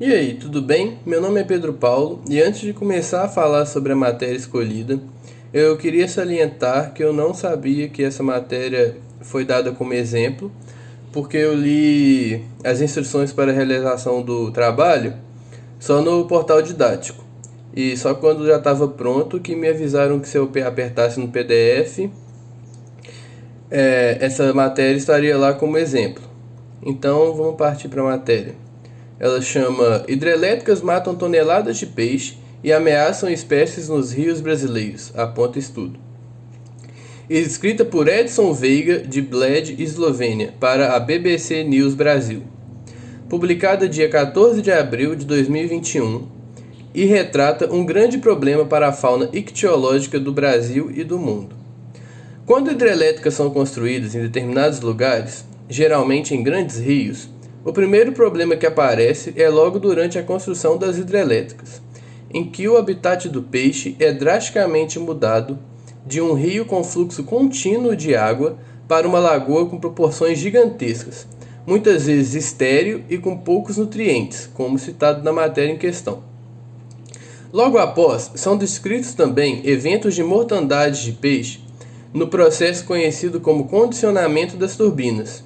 E aí, tudo bem? Meu nome é Pedro Paulo e antes de começar a falar sobre a matéria escolhida, eu queria salientar que eu não sabia que essa matéria foi dada como exemplo, porque eu li as instruções para a realização do trabalho só no portal didático. E só quando já estava pronto que me avisaram que se eu apertasse no PDF, essa matéria estaria lá como exemplo. Então vamos partir para a matéria. Ela chama Hidrelétricas matam toneladas de peixe e ameaçam espécies nos rios brasileiros, aponta estudo. Escrita por Edson Veiga, de Bled, Eslovênia, para a BBC News Brasil. Publicada dia 14 de abril de 2021 e retrata um grande problema para a fauna ictiológica do Brasil e do mundo. Quando hidrelétricas são construídas em determinados lugares, geralmente em grandes rios, o primeiro problema que aparece é logo durante a construção das hidrelétricas, em que o habitat do peixe é drasticamente mudado de um rio com fluxo contínuo de água para uma lagoa com proporções gigantescas, muitas vezes estéril e com poucos nutrientes, como citado na matéria em questão. Logo após, são descritos também eventos de mortandade de peixe no processo conhecido como condicionamento das turbinas,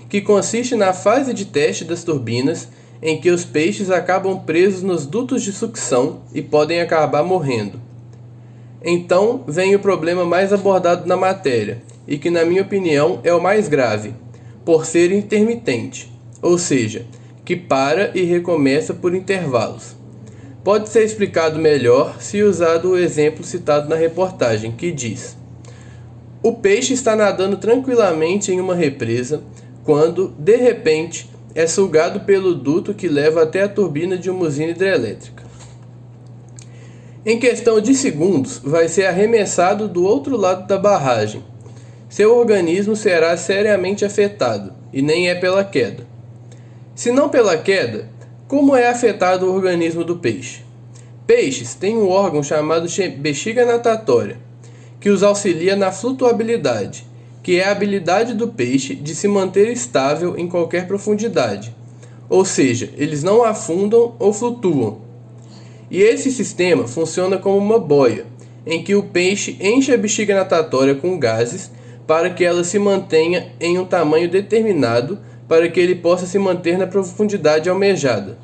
que consiste na fase de teste das turbinas, em que os peixes acabam presos nos dutos de sucção e podem acabar morrendo. Então vem o problema mais abordado na matéria, e que na minha opinião é o mais grave, por ser intermitente, ou seja, que para e recomeça por intervalos. Pode ser explicado melhor se usado o exemplo citado na reportagem, que diz: o peixe está nadando tranquilamente em uma represa, quando, de repente, é sugado pelo duto que leva até a turbina de uma usina hidrelétrica. Em questão de segundos, vai ser arremessado do outro lado da barragem. Seu organismo será seriamente afetado, e nem é pela queda. Se não pela queda, como é afetado o organismo do peixe? Peixes têm um órgão chamado bexiga natatória, que os auxilia na flutuabilidade, que é a habilidade do peixe de se manter estável em qualquer profundidade, ou seja, eles não afundam ou flutuam. E esse sistema funciona como uma boia, em que o peixe enche a bexiga natatória com gases para que ela se mantenha em um tamanho determinado para que ele possa se manter na profundidade almejada.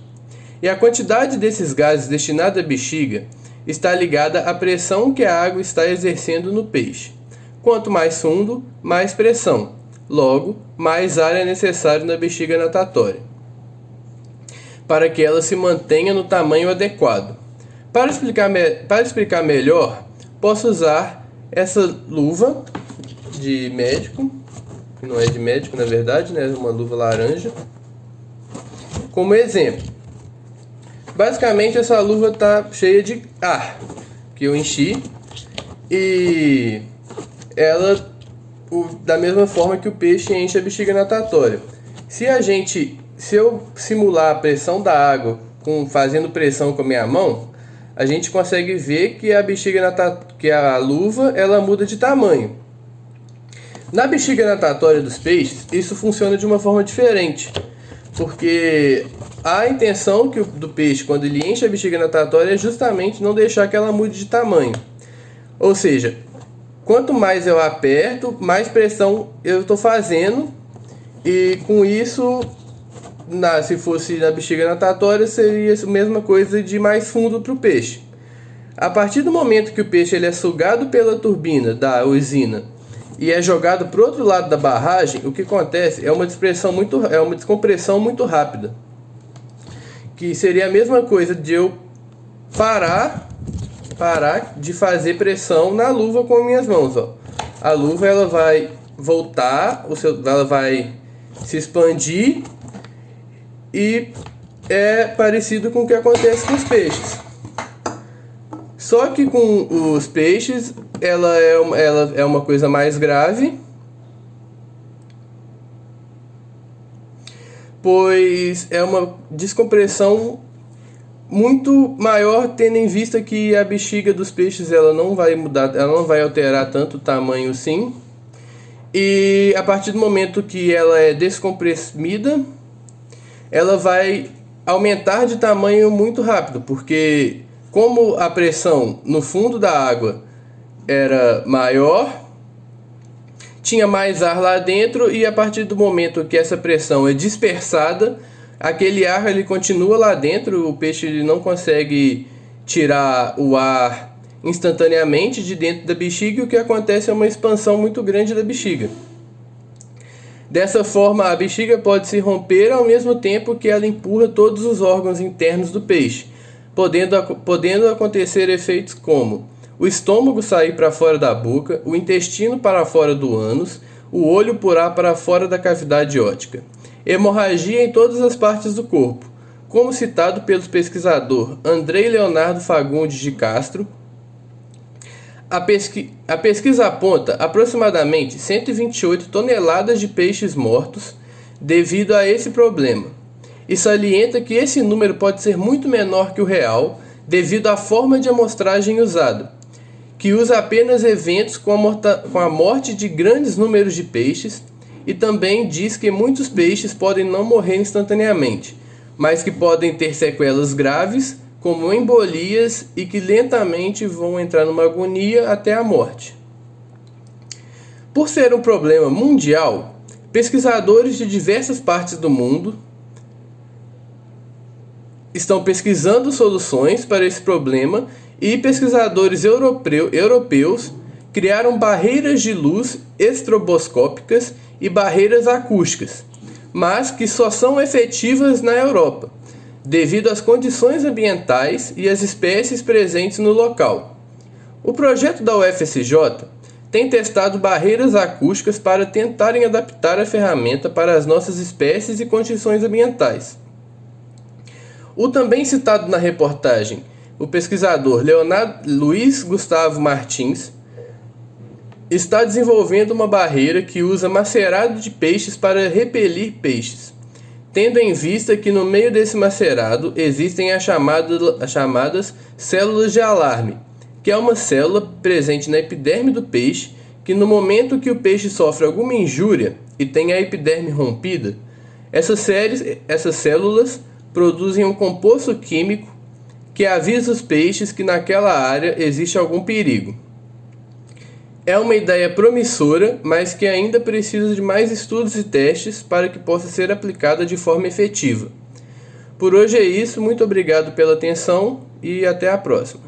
E a quantidade desses gases destinada à bexiga está ligada à pressão que a água está exercendo no peixe. Quanto mais fundo, mais pressão. Logo, mais ar é necessário na bexiga natatória, para que ela se mantenha no tamanho adequado. Para explicar melhor, posso usar essa luva de médico, que não é de médico na verdade, né? É uma luva laranja, como exemplo. Basicamente essa luva está cheia de ar, que eu enchi, e ela, da mesma forma que o peixe enche a bexiga natatória. Se eu simular a pressão da água fazendo pressão com a minha mão, a gente consegue ver que que a luva ela muda de tamanho. Na bexiga natatória dos peixes, isso funciona de uma forma diferente, porque a intenção do peixe, quando ele enche a bexiga natatória, é justamente não deixar que ela mude de tamanho. Ou seja, quanto mais eu aperto, mais pressão eu estou fazendo, e com isso, se fosse na bexiga natatória, seria a mesma coisa de mais fundo para o peixe. A partir do momento que o peixe ele é sugado pela turbina da usina e é jogado para o outro lado da barragem, o que acontece é uma descompressão muito rápida, que seria a mesma coisa de eu parar de fazer pressão na luva com as minhas mãos. Ó. A luva ela vai voltar, ela vai se expandir, e é parecido com o que acontece com os peixes. Só que com os peixes ela é uma coisa mais grave, pois é uma descompressão muito maior, tendo em vista que a bexiga dos peixes ela não vai mudar, ela não vai alterar tanto o tamanho assim. E a partir do momento que ela é descomprimida, ela vai aumentar de tamanho muito rápido, porque como a pressão no fundo da água era maior, tinha mais ar lá dentro, e a partir do momento que essa pressão é dispersada, aquele ar ele continua lá dentro, o peixe ele não consegue tirar o ar instantaneamente de dentro da bexiga, e o que acontece é uma expansão muito grande da bexiga. Dessa forma, a bexiga pode se romper ao mesmo tempo que ela empurra todos os órgãos internos do peixe, podendo acontecer efeitos como o estômago sair para fora da boca, o intestino para fora do ânus, o olho pular para fora da cavidade ótica, hemorragia em todas as partes do corpo, como citado pelo pesquisador Andrei Leonardo Fagundes de Castro. A pesquisa aponta aproximadamente 128 toneladas de peixes mortos devido a esse problema, e salienta que esse número pode ser muito menor que o real devido à forma de amostragem usada, que usa apenas eventos com a morte de grandes números de peixes, e também diz que muitos peixes podem não morrer instantaneamente, mas que podem ter sequelas graves, como embolias, e que lentamente vão entrar numa agonia até a morte. Por ser um problema mundial, pesquisadores de diversas partes do mundo estão pesquisando soluções para esse problema, e pesquisadores europeus criaram barreiras de luz estroboscópicas e barreiras acústicas, mas que só são efetivas na Europa, devido às condições ambientais e às espécies presentes no local. O projeto da UFSJ tem testado barreiras acústicas para tentarem adaptar a ferramenta para as nossas espécies e condições ambientais. O também citado na reportagem, o pesquisador Luiz Gustavo Martins, está desenvolvendo uma barreira que usa macerado de peixes para repelir peixes, tendo em vista que no meio desse macerado existem as chamadas células de alarme, que é uma célula presente na epiderme do peixe, que no momento que o peixe sofre alguma injúria e tem a epiderme rompida, essas células produzem um composto químico que avisa os peixes que naquela área existe algum perigo. É uma ideia promissora, mas que ainda precisa de mais estudos e testes para que possa ser aplicada de forma efetiva. Por hoje é isso, muito obrigado pela atenção e até a próxima.